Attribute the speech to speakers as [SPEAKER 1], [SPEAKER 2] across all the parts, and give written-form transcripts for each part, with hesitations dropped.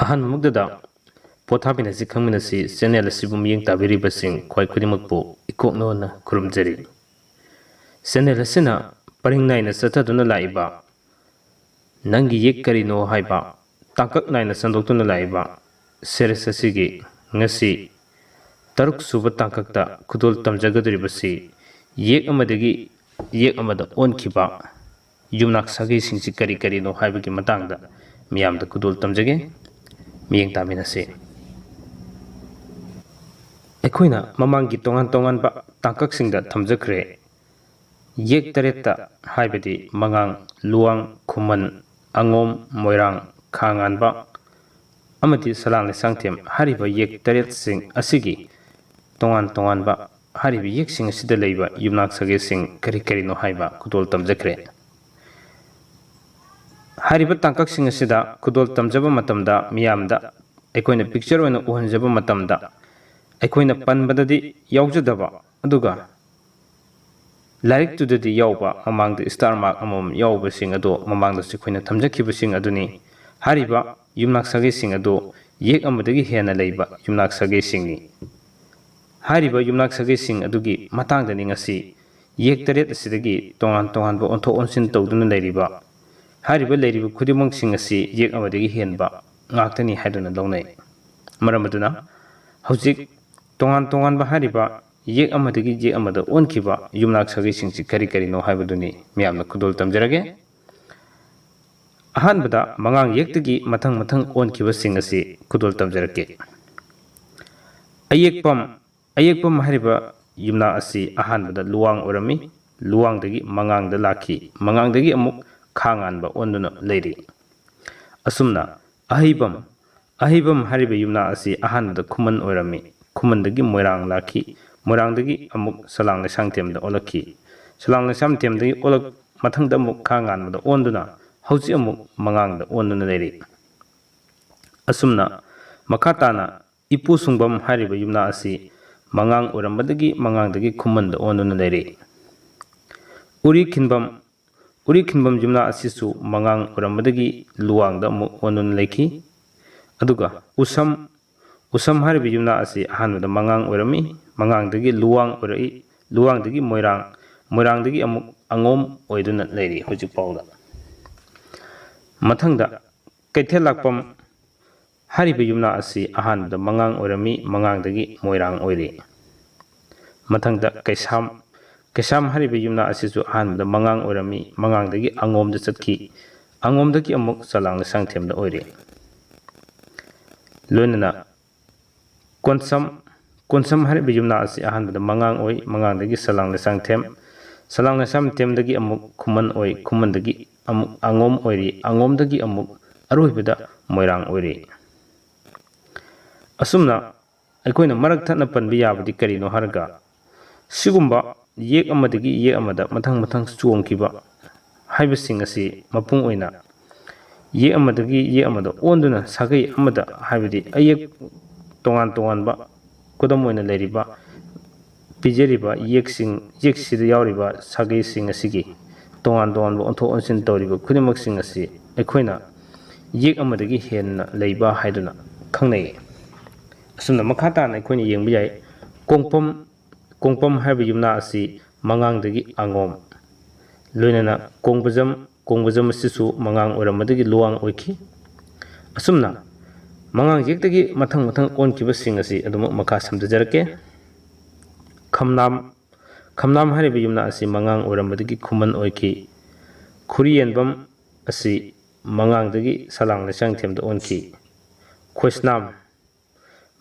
[SPEAKER 1] ꯑꯍꯥꯟꯕꯃꯛꯇꯗ ꯄꯣꯊꯥꯃꯤꯟꯅꯁꯤ ꯈꯪꯃꯤꯟꯅꯁꯤ channel ꯑꯁꯤꯕꯨ ꯃꯤꯠꯌꯦꯡ ꯇꯥꯕꯤꯔꯤꯕꯁꯤꯡ ꯈ꯭ꯋꯥꯏ ꯈꯨꯗꯤꯡꯃꯛꯄꯨ ꯏꯀꯣꯛꯅꯅ ꯈꯨꯔꯨꯝꯖꯔꯤ꯫ ꯆꯦꯅꯦꯜ ꯑꯁꯤꯅ ꯄꯔꯤꯡ ꯅꯥꯏꯅ ꯆꯠꯊꯗꯨꯅ ꯂꯥꯛꯏꯕ ꯅꯪꯒꯤ ꯌꯦꯛ ꯀꯔꯤꯅꯣ ꯍꯥꯏꯕ ꯇꯥꯡꯀꯛ ꯅꯥꯏꯅ ꯁꯟꯗꯣꯛꯇꯨꯅ ꯂꯥꯛꯏꯕ ꯁꯦꯔꯤꯁ ꯑꯁꯤꯒꯤ ꯉꯁꯤ ꯇꯔꯨꯛ ꯁꯨꯕ ꯇꯥꯡꯀꯛꯇ ꯈꯨꯗꯣꯜ ꯇꯝꯖꯒꯗꯧꯔꯤꯕꯁꯤ ꯌꯦꯛ ꯑꯃꯗꯒꯤ ꯌꯦꯛ ꯑꯃꯗ ꯑꯣꯟꯈꯤꯕ ꯌꯨꯝꯅꯥꯛ ꯁꯥꯒꯩꯁꯤꯡꯁꯤ ꯀꯔꯤ ꯀꯔꯤꯅꯣ ꯍꯥꯏꯕꯒꯤ ꯃꯇꯥꯡꯗ ꯃꯤꯌꯥꯝꯗ ꯈꯨꯗꯣꯜ ꯇꯝꯖꯒꯦ꯫ ꯃꯤꯠꯌꯦꯡ ꯇꯥꯃꯤꯟꯅꯁꯤ꯫ ꯑꯩꯈꯣꯏꯅ ꯃꯃꯥꯡꯒꯤ ꯇꯣꯉꯥꯟ ꯇꯣꯉꯥꯟꯕ ꯇꯥꯡꯀꯛꯁꯤꯡꯗ ꯊꯝꯖꯈ꯭ꯔꯦ ꯌꯦꯛ ꯇꯔꯦꯠꯇ ꯍꯥꯏꯕꯗꯤ ꯃꯉꯥꯡ, ꯂꯨꯋꯥꯡ, ꯈꯨꯃꯟ, ꯑꯉꯣꯝ, ꯃꯣꯏꯔꯥꯡ, ꯈꯥ ꯉꯥꯟꯕ ꯑꯃꯗꯤ ꯁꯂꯥꯡ ꯂꯩꯁꯥꯡꯊꯦꯝ ꯍꯥꯏꯔꯤꯕ ꯌꯦꯛ ꯇꯔꯦꯠꯁꯤꯡ ꯑꯁꯤꯒꯤ ꯇꯣꯉꯥꯟ ꯇꯣꯉꯥꯟꯕ ꯍꯥꯏꯔꯤꯕ ꯌꯦꯛꯁꯤꯡ ꯑꯁꯤꯗ ꯂꯩꯕ ꯌꯨꯝꯅꯥꯛ ꯁꯥꯒꯩꯁꯤꯡ ꯀꯔꯤ ꯀꯔꯤꯅꯣ ꯍꯥꯏꯕ ꯈꯨꯗꯣꯜ ꯇꯝꯖꯈ꯭ꯔꯦ꯫ ꯍꯥꯏꯔꯤꯕ ꯇꯥꯡꯀꯛꯁꯤꯡ ꯑꯁꯤꯗ ꯈꯨꯗꯣꯜ ꯇꯝꯖꯕ ꯃꯇꯝꯗ ꯃꯤꯌꯥꯝꯗ ꯑꯩꯈꯣꯏꯅ ꯄꯤꯛꯆꯔ ꯑꯣꯏꯅ ꯎꯍꯟꯖꯕ ꯃꯇꯝꯗ ꯑꯩꯈꯣꯏꯅ ꯄꯟꯕꯗꯗꯤ ꯌꯥꯎꯖꯗꯕ ꯑꯗꯨꯒ ꯂꯥꯏꯔꯤꯛꯇꯨꯗꯗꯤ ꯌꯥꯎꯕ ꯃꯃꯥꯡꯗ ꯁ꯭ꯇꯥꯔ ꯃꯥꯔꯛ ꯑꯃꯃꯝ ꯌꯥꯎꯕꯁꯤꯡ ꯑꯗꯨ ꯃꯃꯥꯡꯗꯁꯨ ꯑꯩꯈꯣꯏꯅ ꯊꯝꯖꯈꯤꯕꯁꯤꯡ ꯑꯗꯨꯅꯤ꯫ ꯍꯥꯏꯔꯤꯕ ꯌꯨꯝꯅꯥꯛ ꯁꯥꯒꯩꯁꯤꯡ ꯑꯗꯨ ꯌꯦꯛ ꯑꯃꯗꯒꯤ ꯍꯦꯟꯅ ꯂꯩꯕ ꯌꯨꯝꯅꯥꯛ ꯁꯥꯒꯩꯁꯤꯡꯅꯤ꯫ ꯍꯥꯏꯔꯤꯕ ꯌꯨꯝꯅꯥꯛ ꯁꯥꯒꯩꯁꯤꯡ ꯑꯗꯨꯒꯤ ꯃꯇꯥꯡꯗꯅꯤ ꯉꯁꯤ ꯌꯦꯛ ꯇꯔꯦꯠ ꯑꯁꯤꯗꯒꯤ ꯇꯣꯉꯥꯟ ꯇꯣꯉꯥꯟꯕ ꯑꯣꯟꯊꯣꯛ ꯑꯣꯟꯁꯤꯟ ꯇꯧꯗꯨꯅ ꯂꯩꯔꯤꯕ ꯍꯥꯏꯔꯤꯕ ꯂꯩꯔꯤꯕ ꯈꯨꯗꯤꯡꯃꯛꯁꯤꯡ ꯑꯁꯤ ꯌꯦꯛ ꯑꯃꯗꯒꯤ ꯍꯦꯟꯕ ꯉꯥꯛꯇꯅꯤ ꯍꯥꯏꯗꯨꯅ ꯂꯧꯅꯩ꯫ ꯃꯔꯝ ꯑꯗꯨꯅ ꯍꯧꯖꯤꯛ ꯇꯣꯉꯥꯟ ꯇꯣꯉꯥꯟꯕ ꯍꯥꯏꯔꯤꯕ ꯌꯦꯛ ꯑꯃꯗꯒꯤ ꯌꯦꯛ ꯑꯃꯗ ꯑꯣꯟꯈꯤꯕ ꯌꯨꯝꯅꯥꯛ ꯁꯥꯒꯩꯁꯤꯡꯁꯤ ꯀꯔꯤ ꯀꯔꯤꯅꯣ ꯍꯥꯏꯕꯗꯨꯅꯤ ꯃꯤꯌꯥꯝꯅ ꯈꯨꯗꯣꯜ ꯇꯝꯖꯔꯒꯦ꯫ ꯑꯍꯥꯟꯕꯗ ꯃꯉꯥꯡ ꯌꯦꯛꯇꯒꯤ ꯃꯊꯪ ꯃꯊꯪ ꯑꯣꯟꯈꯤꯕꯁꯤꯡ ꯑꯁꯤ ꯈꯨꯗꯣꯜ ꯇꯝꯖꯔꯛꯀꯦ꯫ ꯑꯌꯦꯛꯄꯝ ꯍꯥꯏꯔꯤꯕ ꯌꯨꯝꯅꯥꯛ ꯑꯁꯤ ꯑꯍꯥꯟꯕꯗ ꯂꯨꯋꯥꯡ ꯑꯣꯏꯔꯝꯃꯤ꯫ ꯂꯨꯋꯥꯡꯗꯒꯤ ꯃꯉꯥꯡꯗ ꯂꯥꯛꯈꯤ꯫ ꯃꯉꯥꯡꯗꯒꯤ ꯑꯃꯨꯛ ꯈꯥ ꯉꯥꯟꯕ ꯑꯣꯟꯗꯨꯅ ꯂꯩꯔꯤ꯫ ꯑꯁꯨꯝꯅ ꯑꯍꯩꯕꯝ ꯍꯥꯏꯔꯤꯕ ꯌꯨꯝꯅꯥꯛ ꯑꯁꯤ ꯑꯍꯥꯟꯕꯗ ꯈꯨꯃꯟ ꯑꯣꯏꯔꯝꯃꯤ꯫ ꯈꯨꯃꯟꯗꯒꯤ ꯃꯣꯏꯔꯥꯡ ꯂꯥꯛꯈꯤ꯫ ꯃꯣꯏꯔꯥꯡꯗꯒꯤ ꯑꯃꯨꯛ ꯁꯂꯥꯡ ꯂꯩꯁꯥꯡꯊꯦꯝꯗ ꯑꯣꯜꯂꯛꯈꯤ꯫ ꯁꯂꯥꯡ ꯂꯩꯁꯥꯡꯊꯦꯝꯗꯒꯤ ꯃꯊꯪꯗ ꯑꯃꯨꯛ ꯈꯥ ꯉꯥꯟꯕꯗ ꯑꯣꯟꯗꯨꯅ ꯍꯧꯖꯤꯛ ꯑꯃꯨꯛ ꯃꯉꯥꯡꯗ ꯑꯣꯟꯗꯨꯅ ꯂꯩꯔꯤ꯫ ꯑꯁꯨꯝꯅ ꯃꯈꯥ ꯇꯥꯅ ꯏꯄꯨ ꯁꯨꯡꯕꯝ ꯍꯥꯏꯔꯤꯕ ꯌꯨꯝꯅꯥꯛ ꯑꯁꯤ ꯃꯉꯥꯡ ꯑꯣꯏꯔꯝꯕꯗꯒꯤ ꯃꯉꯥꯡꯗꯒꯤ ꯈꯨꯃꯟꯗ ꯑꯣꯟꯗꯨꯅ ꯂꯩꯔꯤ꯫ ꯎꯔꯤ ꯈꯤꯟꯕꯝ ꯌꯨꯝꯅꯥꯛ ꯑꯁꯤꯁꯨ ꯃꯉꯥꯡ ꯑꯣꯏꯔꯝꯕꯗꯒꯤ ꯂꯨꯋꯥꯡꯗ ꯑꯃꯨꯛ ꯑꯣꯟꯗꯨꯅ ꯂꯩꯈꯤ꯫ ꯑꯗꯨꯒ ꯎꯁꯝ ꯍꯥꯏꯔꯤꯕ ꯌꯨꯝꯅꯥꯛ ꯑꯁꯤ ꯑꯍꯥꯟꯕꯗ ꯃꯉꯥꯡ ꯑꯣꯏꯔꯝꯃꯤ꯫ ꯃꯉꯥꯡꯗꯒꯤ ꯂꯨꯋꯥꯡ ꯑꯣꯏꯔꯛꯏ꯫ ꯂꯨꯋꯥꯡꯗꯒꯤ ꯃꯣꯏꯔꯥꯡ, ꯃꯣꯏꯔꯥꯡꯗꯒꯤ ꯑꯃꯨꯛ ꯑꯉꯣꯝ ꯑꯣꯏꯗꯨꯅ ꯂꯩꯔꯤ ꯍꯧꯖꯤꯛ ꯐꯥꯎꯗ꯫ ꯃꯊꯪꯗ ꯀꯩꯊꯦꯜꯂꯥꯛꯄꯝ ꯍꯥꯏꯔꯤꯕ ꯌꯨꯝꯅꯥꯛ ꯑꯁꯤ ꯑꯍꯥꯟꯕꯗ ꯃꯉꯥꯡ ꯑꯣꯏꯔꯝꯃꯤ꯫ ꯃꯉꯥꯡꯗꯒꯤ ꯃꯣꯏꯔꯥꯡ ꯑꯣꯏꯔꯤ꯫ ꯃꯊꯪꯗ ꯀꯩꯁꯥꯝ ꯍꯥꯏꯔꯤꯕ ꯌꯨꯝꯅꯥꯛ ꯑꯁꯤꯁꯨ ꯑꯍꯥꯟꯕꯗ ꯃꯉꯥꯡ ꯑꯣꯏꯔꯝꯃꯤ꯫ ꯃꯉꯥꯡꯗꯒꯤ ꯑꯉꯣꯝꯗ ꯆꯠꯈꯤ꯫ ꯑꯉꯣꯝꯗꯒꯤ ꯑꯃꯨꯛ ꯁꯂꯥꯡ ꯂꯩꯁꯥꯡꯊꯦꯝꯗ ꯑꯣꯏꯔꯤ꯫ ꯂꯣꯏꯅꯅ ꯀꯣꯟꯁꯝ ꯍꯥꯏꯔꯤꯕ ꯌꯨꯝꯅꯥꯛ ꯑꯁꯤ ꯑꯍꯥꯟꯕꯗ ꯃꯉꯥꯡ ꯑꯣꯏ꯫ ꯃꯉꯥꯡꯗꯒꯤ ꯁꯂꯥꯡ ꯂꯩꯁꯥꯡꯊꯦꯝꯗꯒꯤ ꯑꯃꯨꯛ ꯈꯨꯃꯟ ꯑꯣꯏ꯫ ꯈꯨꯃꯟꯗꯒꯤ ꯑꯃꯨꯛ ꯑꯉꯣꯝ ꯑꯣꯏꯔꯤ꯫ ꯑꯉꯣꯝꯗꯒꯤ ꯑꯃꯨꯛ ꯑꯔꯣꯏꯕꯗ ꯃꯣꯏꯔꯥꯡ ꯑꯣꯏꯔꯤ꯫ ꯑꯁꯨꯝꯅ ꯑꯩꯈꯣꯏꯅ ꯃꯔꯛ ꯊꯠꯅ ꯄꯟꯕ ꯌꯥꯕꯗꯤ ꯀꯔꯤꯅꯣ ꯍꯥꯏꯔꯒ ꯁꯤꯒꯨꯝꯕ ꯌꯦꯛ ꯑꯃꯗꯒꯤ ꯌꯦꯛ ꯑꯃꯗ ꯃꯊꯪ ꯃꯊꯪ ꯆꯣꯡꯈꯤꯕ ꯍꯥꯏꯕꯁꯤꯡ ꯑꯁꯤ ꯃꯄꯨꯡ ꯑꯣꯏꯅ ꯌꯦꯛ ꯑꯃꯗꯒꯤ ꯌꯦꯛ ꯑꯃꯗ ꯑꯣꯟꯗꯨꯅ ꯁꯥꯒꯩ ꯑꯃꯗ ꯍꯥꯏꯕꯗꯤ ꯑꯌꯦꯛ ꯇꯣꯉꯥꯟ ꯇꯣꯉꯥꯟꯕ ꯈꯨꯗꯝ ꯑꯣꯏꯅ ꯂꯩꯔꯤꯕ ꯄꯤꯖꯔꯤꯕ ꯌꯦꯛꯁꯤꯗ ꯌꯥꯎꯔꯤꯕ ꯁꯥꯒꯩꯁꯤꯡ ꯑꯁꯤꯒꯤ ꯇꯣꯉꯥꯟ ꯇꯣꯉꯥꯟꯕ ꯑꯣꯟꯊꯣꯛ ꯑꯣꯟꯁꯤꯟ ꯇꯧꯔꯤꯕ ꯈꯨꯗꯤꯡꯃꯛꯁꯤꯡ ꯑꯁꯤ ꯑꯩꯈꯣꯏꯅ ꯌꯦꯛ ꯑꯃꯗꯒꯤ ꯍꯦꯟꯅ ꯂꯩꯕ ꯍꯥꯏꯗꯨꯅ ꯈꯪꯅꯩ꯫ ꯑꯁꯨꯝꯅ ꯃꯈꯥ ꯇꯥꯅ ꯑꯩꯈꯣꯏꯅ ꯌꯦꯡꯕ ꯌꯥꯏ ꯀꯣꯡꯄꯝ ꯍꯥꯏꯔꯤꯕ ꯌꯨꯝꯅꯥꯛ ꯑꯁꯤ ꯃꯉꯥꯡꯗꯒꯤ ꯑꯉꯣꯝ, ꯂꯣꯏꯅꯅ ꯀꯣꯡꯕꯖꯝ ꯑꯁꯤꯁꯨ ꯃꯉꯥꯡ ꯑꯣꯏꯔꯝꯕꯗꯒꯤ ꯂꯨꯋꯥꯡ ꯑꯣꯏꯈꯤ꯫ ꯑꯁꯨꯝꯅ ꯃꯉꯥꯡ ꯌꯦꯛꯇꯒꯤ ꯃꯊꯪ ꯃꯊꯪ ꯑꯣꯟꯈꯤꯕꯁꯤꯡ ꯑꯁꯤ ꯑꯗꯨꯃꯛ ꯃꯈꯥ ꯁꯝꯊꯖꯔꯛꯀꯦ꯫ ꯈꯝꯅꯥꯝ ꯍꯥꯏꯔꯤꯕ ꯌꯨꯝꯅꯥꯛ ꯑꯁꯤ ꯃꯉꯥꯡ ꯑꯣꯏꯔꯝꯕꯗꯒꯤ ꯈꯨꯃꯟ ꯑꯣꯏꯈꯤ꯫ ꯈꯨꯔꯤꯌꯦꯟꯕꯝ ꯑꯁꯤ ꯃꯉꯥꯡꯗꯒꯤ ꯁꯂꯥꯡ ꯂꯩꯁꯥꯡꯊꯦꯝꯗ ꯑꯣꯟꯈꯤ꯫ ꯈꯣꯏꯁꯅꯥꯝ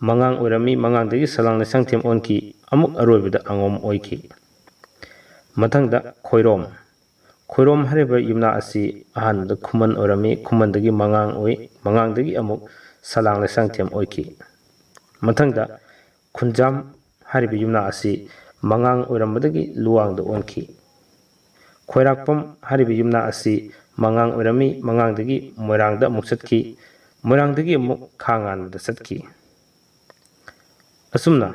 [SPEAKER 1] ꯃꯉꯥꯡ ꯑꯣꯏꯔꯝꯃꯤ꯫ ꯃꯉꯥꯡꯗꯒꯤ ꯁꯂꯥꯡ ꯂꯩꯁꯥꯡꯊꯦꯝ ꯑꯣꯟꯈꯤ꯫ ꯑꯃꯨꯛ ꯑꯔꯣꯏꯕꯗ ꯑꯉꯣꯝ ꯑꯣꯏꯈꯤ꯫ ꯃꯊꯪꯗ ꯈꯣꯏꯔꯣꯝ ꯍꯥꯏꯔꯤꯕ ꯌꯨꯝꯅꯥꯛ ꯑꯁꯤ ꯑꯍꯥꯟꯕꯗ ꯈꯨꯃꯟ ꯑꯣꯏꯔꯝꯃꯤ꯫ ꯈꯨꯃꯟꯗꯒꯤ ꯃꯉꯥꯡ ꯑꯣꯏ꯫ ꯃꯉꯥꯡꯗꯒꯤ ꯑꯃꯨꯛ ꯁꯂꯥꯡ ꯂꯩꯁꯥꯡꯊꯦꯝ ꯑꯣꯏꯈꯤ꯫ ꯃꯊꯪꯗ ꯈꯨꯟꯖꯥꯝ ꯍꯥꯏꯔꯤꯕ ꯌꯨꯝꯅꯥꯛ ꯑꯁꯤ ꯃꯉꯥꯡ ꯑꯣꯏꯔꯝꯕꯗꯒꯤ ꯂꯨꯋꯥꯡꯗ ꯑꯣꯟꯈꯤ꯫ ꯈꯣꯏꯔꯥꯛꯄꯝ ꯍꯥꯏꯔꯤꯕ ꯌꯨꯝꯅꯥꯛ ꯑꯁꯤ ꯃꯉꯥꯡ ꯑꯣꯏꯔꯝꯃꯤ꯫ ꯃꯉꯥꯡꯗꯒꯤ ꯃꯣꯏꯔꯥꯡꯗ ꯑꯃꯨꯛ ꯆꯠꯈꯤ꯫ ꯃꯣꯏꯔꯥꯡꯗꯒꯤ ꯑꯃꯨꯛ ꯈꯥ ꯉꯥꯟꯕꯗ ꯆꯠꯈꯤ꯫ ꯑꯁꯨꯝꯅ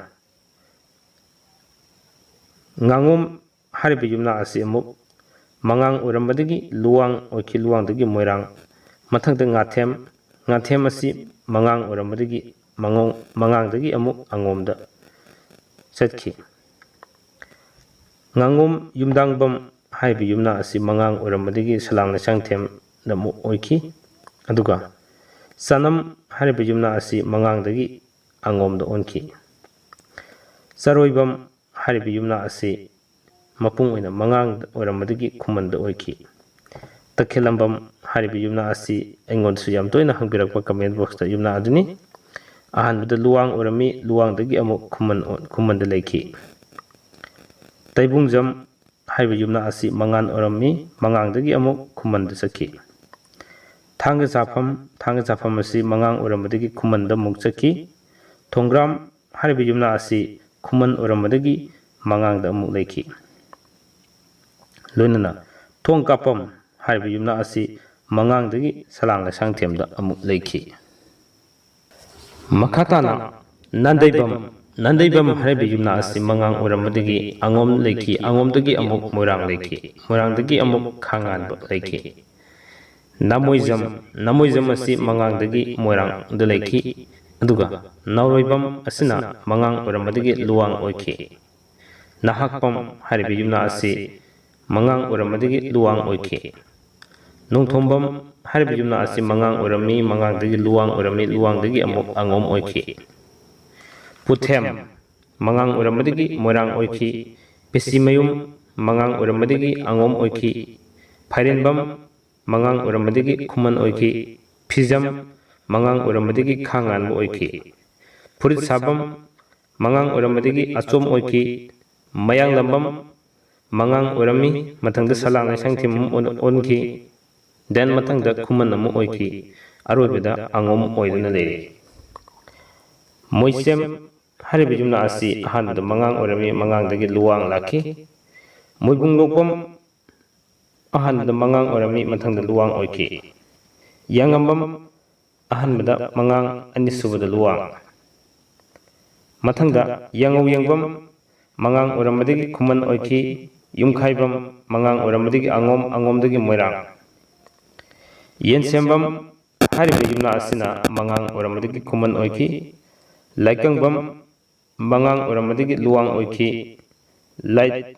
[SPEAKER 1] ꯉꯥꯉꯣꯝ ꯍꯥꯏꯔꯤꯕ ꯌꯨꯝꯅꯥꯛ ꯑꯁꯤ ꯑꯃꯨꯛ ꯃꯉꯥꯡ ꯑꯣꯏꯔꯝꯕꯗꯒꯤ ꯂꯨꯋꯥꯡ ꯑꯣꯏꯈꯤ꯫ ꯂꯨꯋꯥꯡꯗꯒꯤ ꯃꯣꯏꯔꯥꯡ꯫ ꯃꯊꯪꯗ ꯉꯥꯊꯦꯝ ꯑꯁꯤ mangang orammadagi mangang amuk angomda chatki. Ngangom yumdangbam haibi yumna asi mangang orammadagi salangna sangthem da mu oiki. Aduga sanam haibi yumna asi mangangdagi angomda onki. Saroibam haibi yumna asi mapung oina mangang orammadagi khumanda oiki. Takhelambam haribi yumna asi engon su yam toina hangbirakpa comment box ta yumna aduni ahanbada luwang orami luwangdagi amuk khumanda leiki. Taibungjam haribi yumna asi mangan orami mangangdagi amuk khumanda saki. Thanga chafam asi mangang oramadagi khumanda muk saki. Thonggram haribi yumna asi khuman oramadagi mangangda amuk leiki. Loinana thongkapam haribi yumna asi mangangdagi salangla sangthemda amuk leiki. Makhatana nandaibam haribi yumna asi mangang oramadagi angom leiki. Angomdagi amuk moirang leiki. Moirangdagi amuk khanganba leiki. Namoizam asi mangangdagi moirangda leiki. Aduga nauroibam asina mangang oramadagi luwang oiki. Nahakpam haribi yumna asi mangang oramadagi luwang oiki. Nungthombam haribi yumna asi mangang orami mangangdagi luwang orami luwangdagi amuk angom oiki. Puthem mangang oramadagi moirang oiki. Pesimayum mangang oramadagi angom oiki. Phairenbam mangang oramadagi khuman oiki. Phijam mangang oramadagi khanganba oiki. Purit sabam mangang oramadagi achom oiki. Mayanglambam mangang orami mathangda salangna sangthim onki. Den matangda khuman amu oiki. Aroibada angom oiduna leiri. Moisem haribi yumna asi ahanbada mangang orami mangangdagi luwang laki. Moibung lokpam ahanbada mangang orami mathangda luwang oiki. Yangambam ahanbada mangang anisubada luwang. Mathangda yangau yangbam mangang oramadagi khuman oiki. Yumkhaibam mangang oramadagi angomdagi moirang. Yensembam haribi yumna asina mangang oramadagi khuman oiki. Laikangbam mangang oramadagi luwang oiki.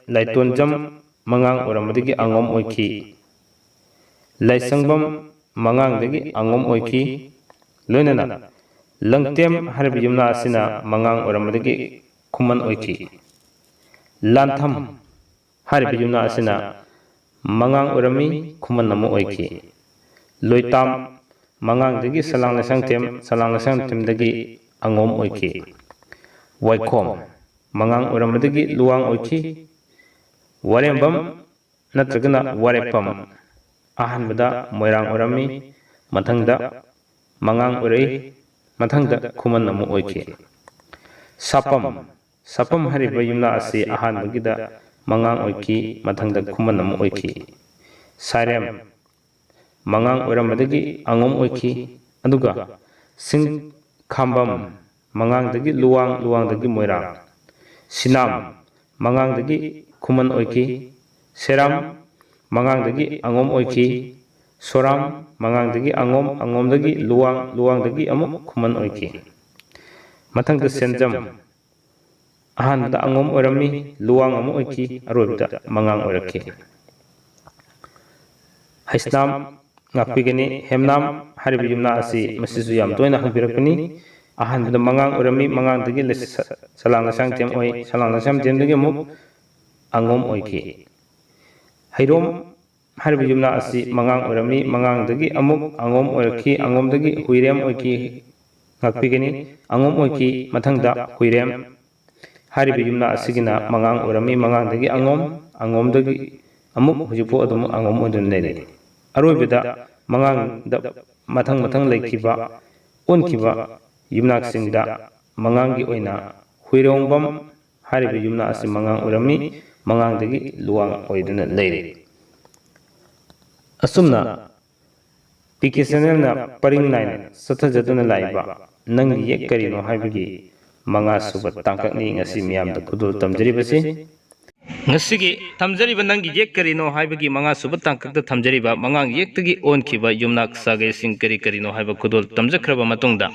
[SPEAKER 1] Laitonjam mangang oramadagi angom oiki. Laisangbam mangangdagi angom oiki. Loinana langtem haribi yumna asina mangang oramadagi khuman oiki. Lantham haribi yumna asina mangang orami khuman namu oiki. Loitam mangangdagi salangna sangthemdagi angom oiki. Waikhom mangang oramadagi luwang oiki. Warembam natragana warepam ahanbada moirang orami mathangda mangang orai mathangda khuman namu oiki. Sapam hariba yumna asi ahanbagida mangang oiki mathangda khuman namu oiki. Sarem mangang oramadagi angom oiki. Aduga singkhambam mangangdagi luwangdagi moirang. Sinam mangangdagi khuman oiki. Seram mangangdagi angom oiki. Soram mangangdagi angomdagi luwangdagi amuk khuman oiki. Mathangda senjam ahanbada angom orami luwang amu oiki. Aroibada mangang oraki. Haisnam ngakpigani hemnam haribi yumna asi masisu yam toina hangbirakani. Ahanbada mangang orami mangangdagi salangna sangthem oi. Salangna sangthemdagi amuk angom oiki. Hairom haribi yumna asi mangang orami mangangdagi amuk angom oiki. Angomdagi huirem oiki. Ngakpigani angom oiki mathangda huirem. Haribi yumna asigina mangang orami mangangdagi angomdagi amuk hujipu adum angom odun leiri. Aroibada mangangda mathang leikhiba onkiba yumnaksingda manganggi oina huirongbam haribi yumna asi mangang orami mangangdagi luwang oiduna leiri. Asumna PK na paring naina sathajaduna laiba nangi yek karino haibagi manga suba tangkakni ngasi miyamda kudul tamjaribasi. ngasi tamjari banang yek karino haibagi manga suba tangkakta tamjari ba mangang yektagi onkhiba yumnaksage sing kari karino haiba khudol tamjakraba matungda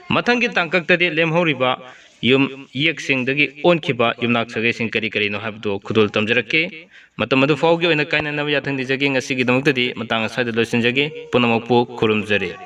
[SPEAKER 1] matangi tangkakta de lemhoriba yum yeksing dagi onkhiba yumnaksage sing kari karino haibdo khudol tamjarake matamadu faugi oina kaina naba yathang dijagi ngasi gi damakta di matang asai de losinjagi punamakpu khurumjari